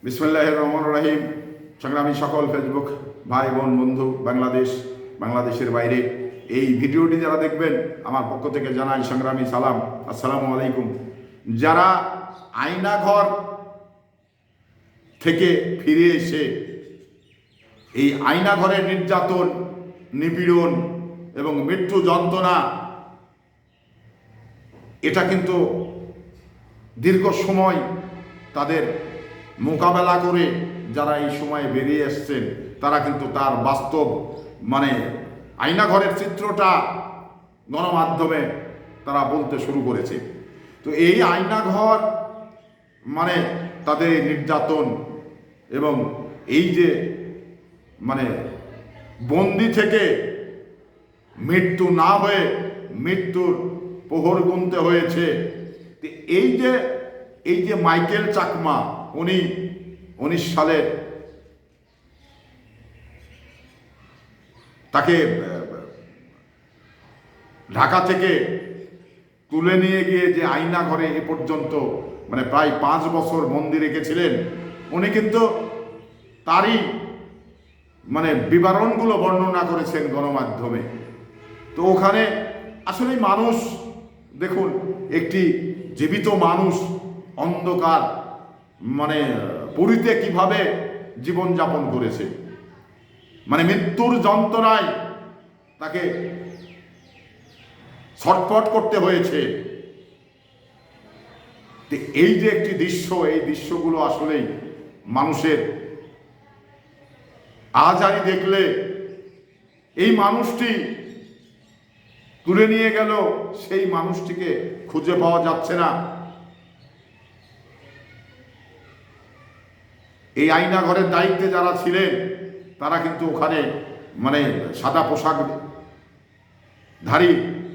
বিসমিল্লাহির রহমানির রহিম। সংগ্রামী সকল ফেসবুক ভাই বোন বন্ধু, বাংলাদেশের বাইরে এই ভিডিওটি যারা দেখবেন, আমার পক্ষ থেকে জানাই সংগ্রামী সালাম, আসসালামু আলাইকুম। যারা আয়নাঘর থেকে ফিরে এসে এই আয়নাঘরের নির্যাতন, নিপীড়ন এবং মৃত্যু যন্ত্রণা, এটা কিন্তু দীর্ঘ সময় তাদের মোকাবেলা করে যারা এই সময়ে বেরিয়ে এসছেন, তারা কিন্তু তার বাস্তব আয়নাঘরের চিত্রটা গণমাধ্যমে তারা বলতে শুরু করেছে। তো এই আয়নাঘর তাদের নির্যাতন এবং এই যে বন্দি থেকে মৃত্যু না হয়ে মৃত্যুর প্রহর গুনতে হয়েছে। এই যে মাইকেল চাকমা, উনি 19 সালে তাকে ঢাকা থেকে তুলে নিয়ে গিয়ে যে আয়না ঘরে এ পর্যন্ত প্রায় 5 বছর বন্দি রেখেছিলেন, উনি কিন্তু তারই বিবরণগুলো বর্ণনা করেছেন গণমাধ্যমে। তো ওখানে আসলে মানুষ, দেখুন, একটি জীবিত মানুষ অন্ধকার পুরীতে কিভাবে জীবনযাপন করেছে, মৃত্যুর যন্ত্রণায় তাকে ছটফট করতে হয়েছে। এই যে একটি দৃশ্য, এই দৃশ্যগুলো আসলেই মানুষের আজারি দেখলে এই মানুষটি তুলে নিয়ে গেল, সেই মানুষটিকে খুঁজে পাওয়া যাচ্ছে না। এই আয়না ঘরের দায়িত্বে যারা ছিলেন, তারা কিন্তু ওখানে সাদা পোশাকধারী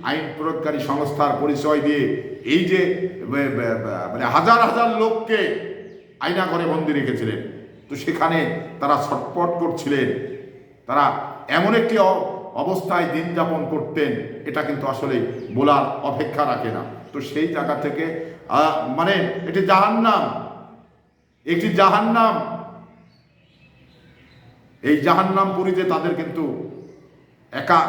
আইন প্রয়োগকারী সংস্থার পরিচয় দিয়ে এই যে হাজার হাজার লোককে আয়না ঘরে বন্দি রেখেছিলেন। তো সেখানে তারা ছটফট করছিলেন, তারা এমন একটি অবস্থায় দিন যাপন করতেন, এটা কিন্তু আসলে বলার অপেক্ষা রাখে না। তো সেই জায়গা থেকে এটি জাহান্নাম, এই জাহান্নাম পুরীতে তাদের কিন্তু একা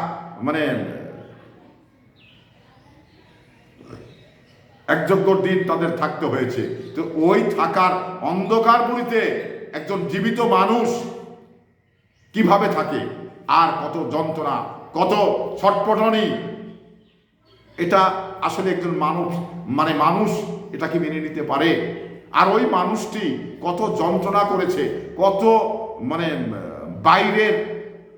একযোগ্য দিন তাদের থাকতে হয়েছে। তো ওই থাকার অন্ধকার পুরীতে একজন জীবিত মানুষ কিভাবে থাকে, আর কত যন্ত্রণা, কত ছটফটানি, এটা আসলে একজন মানুষ এটা কি মেনে নিতে পারে? আর ওই মানুষটি কত যন্ত্রণা করেছে, কত বাইরের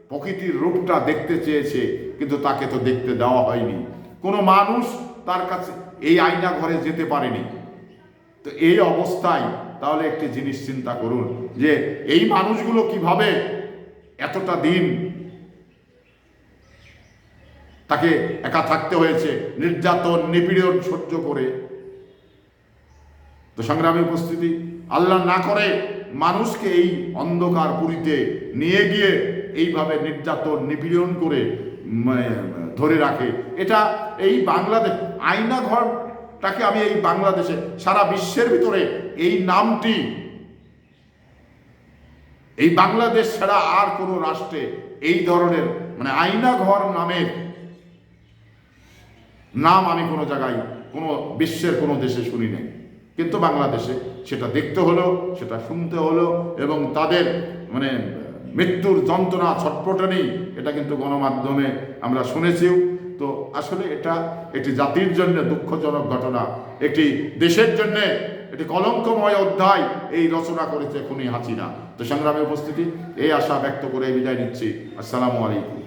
প্রকৃতির রূপটা দেখতে চেয়েছে, কিন্তু তাকে তো দেখতে দেওয়া হয়নি। কোনো মানুষ তার কাছে এই আয়না ঘরে যেতে পারেনি। তো এই অবস্থায় তাহলে একটি জিনিস চিন্তা করুন, যে এই মানুষগুলো কিভাবে এতটা দিন তাকে একা থাকতে হয়েছে, নির্যাতন নিপীড়ন সহ্য করে। তো সংগ্রামী উপস্থিতি, আল্লাহ না করে মানুষকে এই অন্ধকার পুরীতে নিয়ে গিয়ে এইভাবে নির্যাতন নিপীড়ন করে ধরে রাখে। এটা এই বাংলাদেশ আয়না ঘরটাকে আমি এই বাংলাদেশে, সারা বিশ্বের ভিতরে এই নামটি, এই বাংলাদেশ ছাড়া আর কোনো রাষ্ট্রে এই ধরনের আয়না ঘর নামের নাম আমি কোনো জায়গায়, কোনো বিশ্বের কোনো দেশে শুনি নাই। কিন্তু বাংলাদেশে সেটা দেখতে হলো, সেটা শুনতে হলো, এবং তাদের মৃত্যুর যন্ত্রণা, ছটফটানি, এটা কিন্তু গণমাধ্যমে আমরা শুনেছিও। তো আসলে এটা একটি জাতির জন্য দুঃখজনক ঘটনা, একটি দেশের জন্য একটি কলঙ্কময় অধ্যায় এই রচনা করেছে খুনি হাসিনা। তো সংগ্রামী উপস্থিতি, এই আশা ব্যক্ত করে বিদায় নিচ্ছি। আসসালামু আলাইকুম।